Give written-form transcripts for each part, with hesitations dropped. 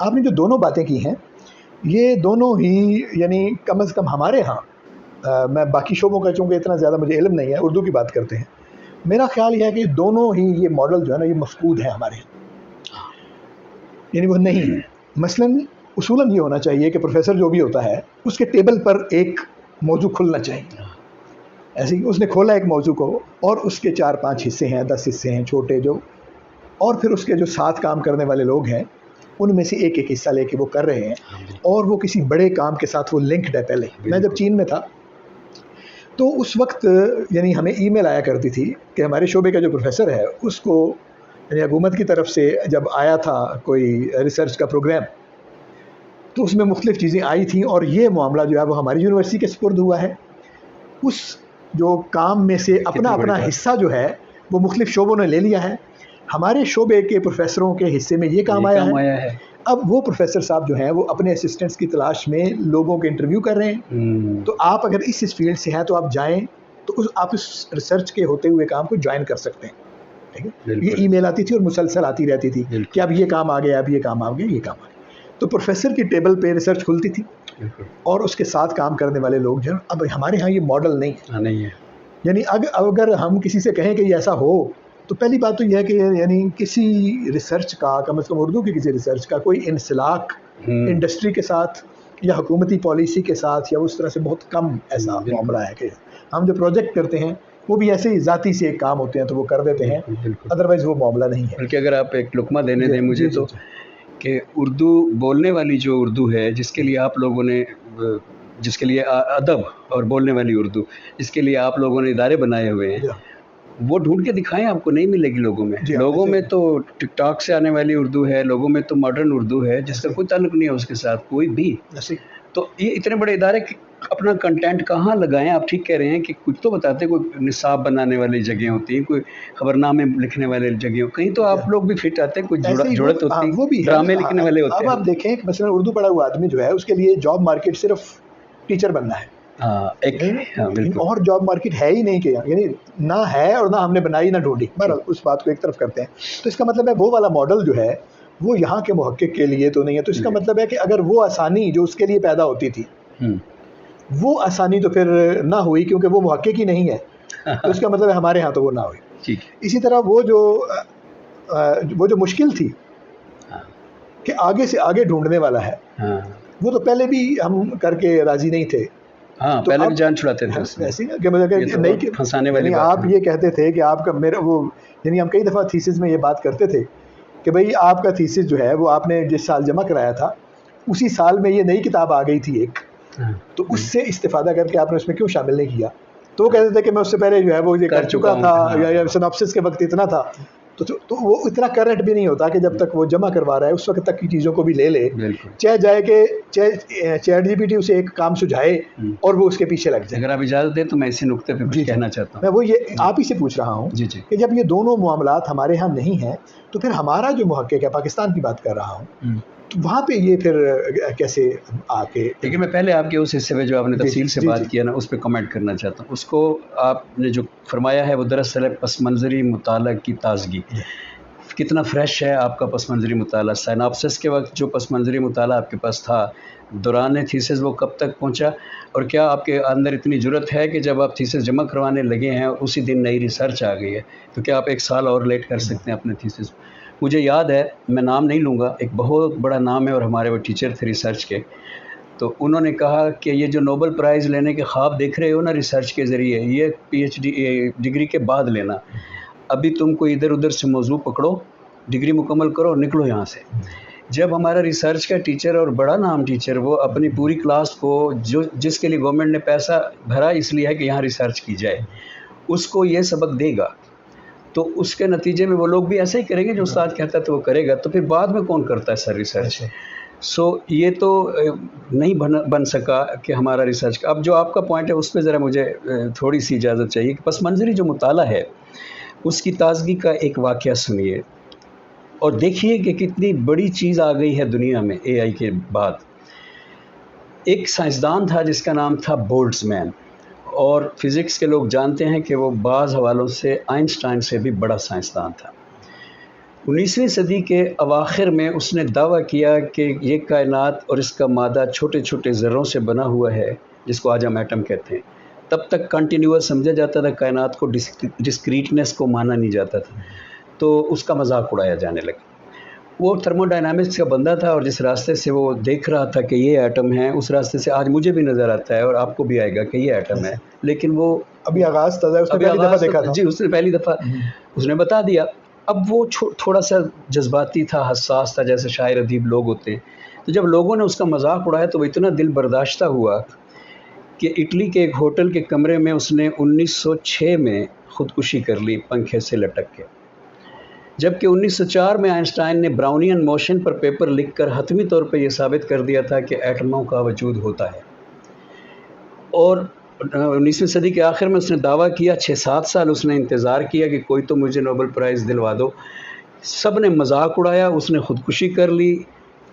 آپ نے جو دونوں باتیں کی ہیں یہ دونوں ہی یعنی کم از کم ہمارے ہاں، میں باقی شعبوں کا چونکہ اتنا زیادہ مجھے علم نہیں ہے، اردو کی بات کرتے ہیں، میرا خیال یہ ہے کہ دونوں ہی یہ ماڈل جو ہے نا یہ مفقود ہے ہمارے یہاں، یعنی وہ نہیں ہے. مثلاً اصولاً یہ ہونا چاہیے کہ پروفیسر جو بھی ہوتا ہے اس کے ٹیبل پر ایک موضوع کھلنا چاہیے. ایسے ہی اس نے کھولا ایک موضوع کو اور اس کے 4-5 حصے ہیں، 10 حصے ہیں چھوٹے جو، اور پھر اس کے جو ساتھ کام کرنے والے لوگ ہیں ان میں سے ایک ایک حصہ لے کے وہ کر رہے ہیں، اور وہ کسی بڑے کام کے ساتھ وہ لنکڈ ہے. پہلے میں جب چین میں تھا تو اس وقت یعنی ہمیں ای میل آیا کرتی تھی کہ ہمارے شعبے کا جو پروفیسر ہے اس کو یعنی حکومت کی طرف سے جب آیا تھا کوئی ریسرچ کا پروگرام تو اس میں مختلف چیزیں آئی تھیں، اور یہ معاملہ جو ہے وہ ہماری یونیورسٹی کے سپرد ہوا ہے. اس جو کام میں سے اپنا اپنا حصہ جو ہے وہ مختلف شعبوں نے لے لیا ہے. ہمارے شعبے کے پروفیسروں کے حصے میں یہ کام آیا ہے. اب وہ پروفیسر صاحب جو ہیں وہ اپنے اسسٹنٹس کی تلاش میں لوگوں کے انٹرویو کر رہے ہیں. تو آپ اگر اس فیلڈ سے ہیں تو آپ جائیں تو آپ اس ریسرچ کے ہوتے ہوئے کام کو جوائن کر سکتے ہیں. ٹھیک ہے، یہ ای میل آتی تھی اور مسلسل آتی رہتی تھی کہ اب یہ کام آ گیا، اب یہ کام آ گیا، یہ کام آ گیا. تو پروفیسر کی ٹیبل پہ ریسرچ کھلتی تھی اور اس کے ساتھ کام کرنے والے لوگ جو ہیں. اب ہمارے ہاں یہ ماڈل نہیں ہے. یعنی اگر ہم کسی سے کہیں کہ یہ ایسا ہو تو پہلی بات تو یہ ہے کہ یعنی کسی ریسرچ کا کم از کم اردو کی کسی ریسرچ کا کوئی انسلاک انڈسٹری کے ساتھ یا حکومتی پالیسی کے ساتھ یا اس طرح سے بہت کم ایسا معاملہ ہے کہ ہم جو پروجیکٹ کرتے ہیں وہ بھی ایسے ہی ذاتی سے ایک کام ہوتے ہیں تو وہ کر دیتے ہیں، ادروائز وہ معاملہ نہیں ہے. بلکہ اگر آپ ایک لقمہ دینے دیں مجھے تو کہ اردو بولنے والی جو اردو ہے جس کے لیے آپ لوگوں نے، جس کے لیے ادب اور بولنے والی اردو جس کے لیے آپ لوگوں نے ادارے بنائے ہوئے ہیں، وہ ڈھونڈ کے دکھائیں، آپ کو نہیں ملے گی لوگوں میں. لوگوں میں تو ٹک ٹاک سے آنے والی اردو ہے، لوگوں میں تو ماڈرن اردو ہے جس کا کوئی تعلق نہیں ہے اس کے ساتھ کوئی بھی. تو یہ اتنے بڑے ادارے اپنا کنٹینٹ کہاں لگائیں؟ آپ ٹھیک کہہ رہے ہیں کہ کچھ تو بتاتے، کوئی نصاب بنانے والی جگہیں ہوتی ہیں، کوئی خبرنامے لکھنے والے جگہیں، کہیں تو آپ لوگ بھی فٹ آتے ہیں، کوئی جڑت ہوتی ہے، ڈرامے لکھنے والے ہوتے ہیں. اب آپ دیکھیں کہ مثلا اردو پڑھا ہوا آدمی جو ہے اس کے لیے جاب مارکیٹ صرف ٹیچر بننا ہے. اور جاب مارکیٹ ہے ہی نہیں کہ یعنی نہ ہے اور نہ ہم نے بنائی نہ ڈھونڈی. بہرحال اس بات کو ایک طرف کرتے ہیں. تو اس کا مطلب ہے وہ والا ماڈل جو ہے وہ یہاں کے محقق کے لیے تو نہیں ہے. تو اس کا مطلب ہے کہ اگر وہ آسانی جو اس کے لیے پیدا ہوتی تھی وہ آسانی تو پھر نہ ہوئی کیونکہ وہ محقق ہی نہیں ہے. تو اس کا مطلب ہے ہمارے ہاں تو وہ نہ ہوئی. اسی طرح وہ جو مشکل تھی کہ آگے سے آگے ڈھونڈنے والا ہے وہ تو پہلے بھی ہم کر کے راضی نہیں تھے. پہلے بھی جان چھڑاتے تھے ایسے کہ پھنسانے والی آپ یہ کہتے تھے کہ آپ کا میرا وہ یعنی ہم کئی دفعہ تھیسس میں یہ بات کرتے تھے کہ بھئی آپ کا تھیسس جو ہے وہ آپ نے جس سال جمع کرایا تھا اسی سال میں یہ نئی کتاب آ گئی تھی ایک، تو اس سے استفادہ کر کے آپ نے اس میں کیوں شامل نہیں کیا؟ تو وہ کہتے تھے کہ میں اس سے پہلے جو ہے وہ یہ کر چکا تھا یا سناپسس کے وقت اتنا تھا. تو وہ اتنا کرنٹ بھی نہیں ہوتا کہ جب تک وہ جمع کروا رہا ہے اس وقت تک کی چیزوں کو بھی لے لے، چاہے جائے کہ چیٹ جی پی ٹی اسے ایک کام سجھائے اور وہ اس کے پیچھے لگ جائے. اگر آپ اجازت دیں تو میں اسی نقطے پہ کچھ کہنا چاہتا ہوں. میں وہ یہ آپ ہی سے پوچھ رہا ہوں کہ جب یہ دونوں معاملات ہمارے ہاں نہیں ہیں تو پھر ہمارا جو محقق ہے، پاکستان کی بات کر رہا ہوں، تو وہاں پہ یہ پھر کیسے آ کے. لیکن میں پہلے آپ کے اس حصے میں جو آپ نے تفصیل سے بات کیا نا اس پہ کمنٹ کرنا چاہتا ہوں. اس کو آپ نے جو فرمایا ہے وہ دراصل پس منظری مطالعہ کی تازگی. کتنا فریش ہے آپ کا پس منظری مطالعہ. سائناپسس کے وقت جو پس منظری مطالعہ آپ کے پاس تھا، دوران تھیسس وہ کب تک پہنچا، اور کیا آپ کے اندر اتنی جرت ہے کہ جب آپ تھیسس جمع کروانے لگے ہیں اسی دن نئی ریسرچ آ گئی ہے تو کیا آپ 1 سال اور لیٹ کر سکتے ہیں اپنے تھیسس؟ مجھے یاد ہے، میں نام نہیں لوں گا، ایک بہت بڑا نام ہے اور ہمارے وہ ٹیچر تھے ریسرچ کے، تو انہوں نے کہا کہ یہ جو نوبل پرائز لینے کے خواب دیکھ رہے ہو نا ریسرچ کے ذریعے، یہ PhD ڈگری کے بعد لینا. ابھی تم کو ادھر ادھر سے موضوع پکڑو، ڈگری مکمل کرو اور نکلو یہاں سے. جب ہمارا ریسرچ کا ٹیچر اور بڑا نام ٹیچر وہ اپنی پوری کلاس کو جس کے لیے گورنمنٹ نے پیسہ بھرا اس لیے ہے کہ یہاں ریسرچ کی جائے، اس کو یہ سبق دے گا تو اس کے نتیجے میں وہ لوگ بھی ایسا ہی کریں گے. جو استاد کہتا ہے تو وہ کرے گا، تو پھر بعد میں کون کرتا ہے سر ریسرچ؟ یہ تو نہیں بن سکا کہ ہمارا ریسرچ. اب جو آپ کا پوائنٹ ہے اس پہ ذرا مجھے تھوڑی سی اجازت چاہیے کہ پس منظری جو مطالعہ ہے اس کی تازگی کا ایک واقعہ سنیے اور دیکھیے کہ کتنی بڑی چیز آ گئی ہے دنیا میں AI کے بعد. ایک سائنسدان تھا جس کا نام تھا بولٹز مین، اور فزکس کے لوگ جانتے ہیں کہ وہ بعض حوالوں سے آئنسٹائن سے بھی بڑا سائنسدان تھا. 19ویں صدی کے اواخر میں اس نے دعویٰ کیا کہ یہ کائنات اور اس کا مادہ چھوٹے چھوٹے ذروں سے بنا ہوا ہے، جس کو آج ہم ایٹم کہتے ہیں۔ تب تک کنٹینیوس سمجھا جاتا تھا، کائنات کو ڈسکریٹنس کو مانا نہیں جاتا تھا، تو اس کا مذاق اڑایا جانے لگا۔ وہ تھرمو ڈائنامکس کا بندہ تھا، اور جس راستے سے وہ دیکھ رہا تھا کہ یہ ایٹم ہے، اس راستے سے آج مجھے بھی نظر آتا ہے اور آپ کو بھی آئے گا کہ یہ ایٹم ہے، لیکن وہ ابھی آغاز تھا، اس نے پہلی دفعہ دیکھا تھا۔ جی، اس نے پہلی دفعہ اس نے بتا دیا۔ اب وہ تھوڑا سا جذباتی تھا، حساس تھا، جیسے شاعر ادیب لوگ ہوتے ہیں، تو جب لوگوں نے اس کا مذاق اڑایا تو وہ اتنا دل برداشتہ ہوا کہ اٹلی کے ایک ہوٹل کے کمرے میں اس نے 1906 میں خودکشی کر لی، پنکھے سے لٹک کے۔ جبکہ 1904 میں آئنسٹائن نے براؤنین موشن پر پیپر لکھ کر حتمی طور پہ یہ ثابت کر دیا تھا کہ ایٹموں کا وجود ہوتا ہے۔ اور 19ویں صدی کے آخر میں اس نے دعویٰ کیا، 6-7 سال اس نے انتظار کیا کہ کوئی تو مجھے نوبل پرائز دلوا دو۔ سب نے مذاق اڑایا، اس نے خودکشی کر لی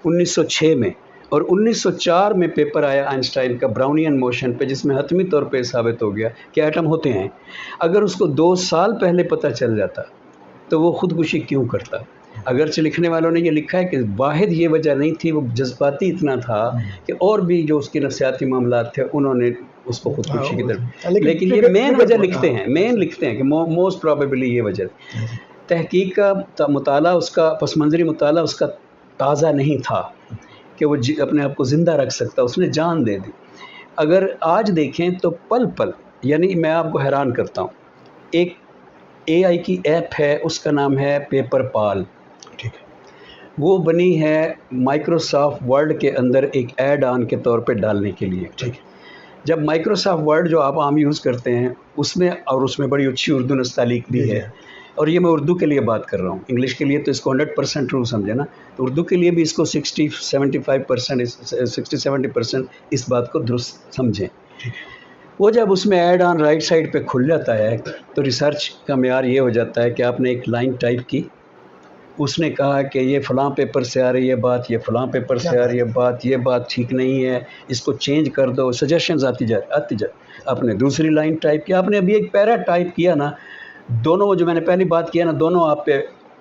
1906 میں، اور 1904 میں پیپر آیا آئنسٹائن کا براؤنین موشن پہ، جس میں حتمی طور پہ ثابت ہو گیا کہ ایٹم ہوتے ہیں۔ اگر اس کو 2 سال پہلے پتہ چل جاتا تو وہ خودکشی کیوں کرتا؟ اگرچہ لکھنے والوں نے یہ لکھا ہے کہ واحد یہ وجہ نہیں تھی، وہ جذباتی اتنا تھا کہ اور بھی جو اس کے نفسیاتی معاملات تھے انہوں نے اس کو خودکشی کی طرف، لیکن یہ مین وجہ لکھتے ہیں کہ موسٹ پرابیبلی یہ وجہ۔ تحقیق کا مطالعہ، اس کا پس منظری مطالعہ اس کا تازہ نہیں تھا کہ وہ اپنے آپ کو زندہ رکھ سکتا، اس نے جان دے دی۔ اگر آج دیکھیں تو پل پل، یعنی میں آپ کو حیران کرتا ہوں، ایک AI کی ایپ ہے، اس کا نام ہے پیپر پال، ٹھیک ہے، وہ بنی ہے مائکروسافٹ ورڈ کے اندر ایک ایڈ آن کے طور پہ ڈالنے کے لیے۔ ٹھیک ہے، جب مائکروسافٹ ورڈ جو آپ عام یوز کرتے ہیں اس میں بڑی اچھی اردو نستعلیق بھی ہے، اور یہ میں اردو کے لیے بات کر رہا ہوں، انگلش کے لیے تو اس کو 100% ٹرو سمجھے نا، تو اردو کے لیے بھی اس کو 60-70% اس بات کو درست سمجھیں۔ وہ جب اس میں ایڈ آن رائٹ سائڈ پہ کھل جاتا ہے تو ریسرچ کا معیار یہ ہو جاتا ہے کہ آپ نے ایک لائن ٹائپ کی، اس نے کہا کہ یہ فلاں پیپر سے آ رہی ہے بات، یہ فلاں پیپر سے آ رہی ہے بات، یہ بات ٹھیک نہیں ہے، اس کو چینج کر دو، سجیشنز آتی جائے۔ آپ نے دوسری لائن ٹائپ کیا، آپ نے ابھی ایک پیرا ٹائپ کیا نا، دونوں جو میں نے پہلی بات کیا نا، دونوں آپ پہ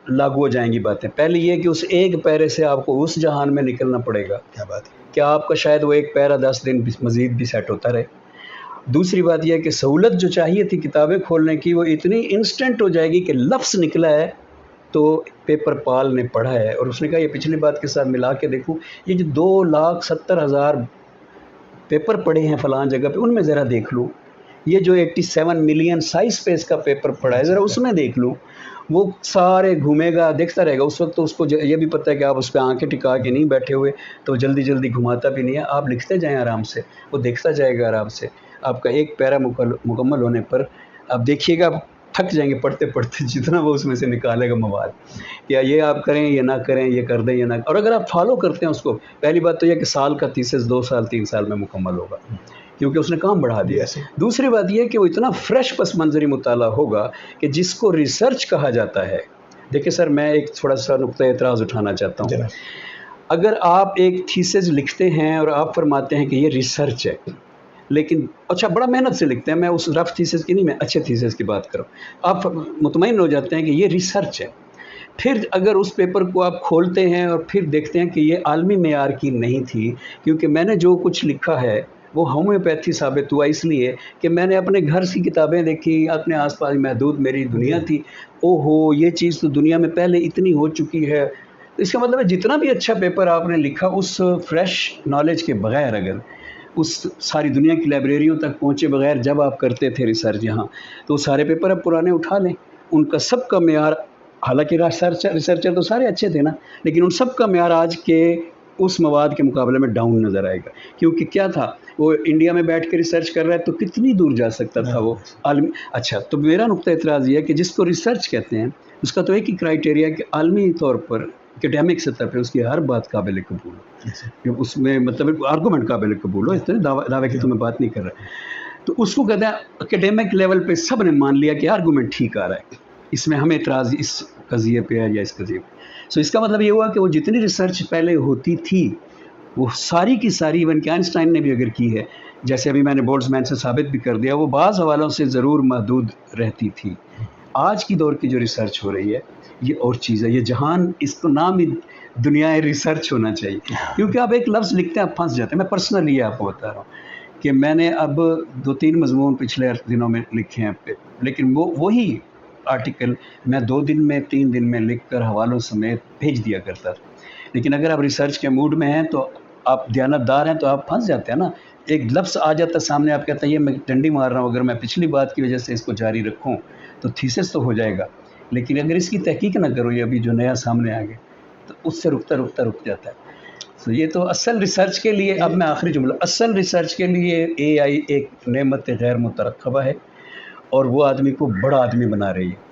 لاگو ہو جائیں گی باتیں۔ پہلی یہ کہ اس ایک پیرے سے آپ کو اس جہان میں نکلنا پڑے گا، کیا بات ہے، کہ آپ کا شاید وہ ایک پیرا 10 دن مزید بھی سیٹ ہوتا رہے۔ دوسری بات یہ ہے کہ سہولت جو چاہیے تھی کتابیں کھولنے کی، وہ اتنی انسٹنٹ ہو جائے گی کہ لفظ نکلا ہے تو پیپر پال نے پڑھا ہے، اور اس نے کہا یہ پچھلی بات کے ساتھ ملا کے دیکھوں، یہ جو 2,70,000 پیپر پڑے ہیں فلاں جگہ پہ، ان میں ذرا دیکھ لوں، یہ جو 87 ملین سائز پہ اس کا پیپر پڑا ہے ذرا اس میں دیکھ لوں۔ وہ سارے گھومے گا، دیکھتا رہے گا، اس وقت تو اس کو یہ بھی پتہ ہے کہ آپ اس پہ آنکھیں ٹکا کے نہیں بیٹھے ہوئے، تو جلدی جلدی گھماتا بھی نہیں ہے، آپ لکھتے جائیں آرام سے، وہ دیکھتا جائے گا آرام سے۔ آپ کا ایک پیرا مکمل ہونے پر آپ دیکھیے گا، آپ تھک جائیں گے پڑھتے پڑھتے، جتنا وہ اس میں سے نکالے گا مواد، یا یہ آپ کریں یہ نہ کریں، یہ کر دیں یہ نہ، اور اگر آپ فالو کرتے ہیں اس کو، پہلی بات تو یہ کہ سال کا تھیسس 2 سال 3 سال میں مکمل ہوگا، کیونکہ اس نے کام بڑھا دیا۔ دوسری بات یہ کہ وہ اتنا فریش پس منظری مطالعہ ہوگا کہ جس کو ریسرچ کہا جاتا ہے۔ دیکھیں سر، میں ایک تھوڑا سا نقطہ اعتراض اٹھانا چاہتا ہوں۔ اگر آپ ایک تھیسس لکھتے ہیں اور آپ فرماتے ہیں کہ یہ ریسرچ ہے، لیکن اچھا بڑا محنت سے لکھتے ہیں، میں اس رف تھیسس کی نہیں، میں اچھے تھیسس کی بات کروں، آپ مطمئن ہو جاتے ہیں کہ یہ ریسرچ ہے، پھر اگر اس پیپر کو آپ کھولتے ہیں اور پھر دیکھتے ہیں کہ یہ عالمی معیار کی نہیں تھی، کیونکہ میں نے جو کچھ لکھا ہے وہ ہومیوپیتھی ثابت ہوا، اس لیے کہ میں نے اپنے گھر کی کتابیں دیکھی، اپنے آس پاس محدود میری دنیا تھی، اوہو یہ چیز تو دنیا میں پہلے اتنی ہو چکی ہے۔ اس کا مطلب ہے جتنا بھی اچھا پیپر آپ نے لکھا، اس فریش نالج کے بغیر، اگر اس ساری دنیا کی لائبریریوں تک پہنچے بغیر جب آپ کرتے تھے ریسرچ یہاں، تو سارے پیپر اب پرانے اٹھا لیں، ان کا سب کا معیار، حالانکہ ریسرچر تو سارے اچھے تھے نا، لیکن ان سب کا معیار آج کے اس مواد کے مقابلے میں ڈاؤن نظر آئے گا، کیونکہ کیا تھا، وہ انڈیا میں بیٹھ کے ریسرچ کر رہا ہے تو کتنی دور جا سکتا تھا وہ عالمی۔ اچھا، تو میرا نقطہ اعتراض یہ ہے کہ جس کو ریسرچ کہتے ہیں اس کا تو ایک ہی کرائیٹیریا کہ عالمی طور پر اکیڈیمک سطح پہ اس کی ہر بات قابل قبول ہو، اس میں مطلب آرگومنٹ قابل قبول ہو، اس طرح دعوے کی تو میں بات نہیں کر رہا، تو اس کو کہتے ہیں اکیڈیمک لیول پہ سب نے مان لیا کہ آرگومنٹ ٹھیک آ رہا ہے، اس میں ہمیں اعتراض اس قضیے پہ ہے یا اس قضیے پہ۔ سو اس کا مطلب یہ ہوا کہ وہ جتنی ریسرچ پہلے ہوتی تھی وہ ساری کی ساری، ایون کہ آئنسٹائن نے بھی اگر کی ہے، جیسے ابھی میں نے بولٹزمین سے ثابت بھی کر دیا، وہ بعض حوالوں سے ضرور محدود رہتی تھی۔ آج کی دور کی جو ریسرچ ہو رہی ہے یہ اور چیز ہے. یہ جہان، اس کو نام ہی دنیا ریسرچ ہونا چاہیے، کیونکہ آپ ایک لفظ لکھتے ہیں آپ پھنس جاتے ہیں. میں پرسنلی آپ کو بتا رہا ہوں کہ میں نے اب 2-3 مضمون پچھلے دنوں میں لکھے ہیں، لیکن وہی آرٹیکل میں 2 دن میں 3 دن میں لکھ کر حوالوں سمیت بھیج دیا کرتا تھا. لیکن اگر آپ ریسرچ کے موڈ میں ہیں تو آپ دیانتدار ہیں تو آپ پھنس جاتے ہیں نا. ایک لفظ آ جاتا ہے سامنے، آپ کہتے ہیں یہ میں ڈنڈی مار رہا ہوں، اگر میں پچھلی بات کی وجہ سے اس کو جاری رکھوں تو تھیسس تو ہو جائے گا، لیکن اگر اس کی تحقیق نہ کرو، یہ ابھی جو نیا سامنے آ گیا تو اس سے رک جاتا ہے. تو یہ تو اصل ریسرچ کے لیے، اب میں آخری جملہ، اصل ریسرچ کے لیے AI ایک نعمت غیر مترقبہ ہے، اور وہ آدمی کو بڑا آدمی بنا رہی ہے.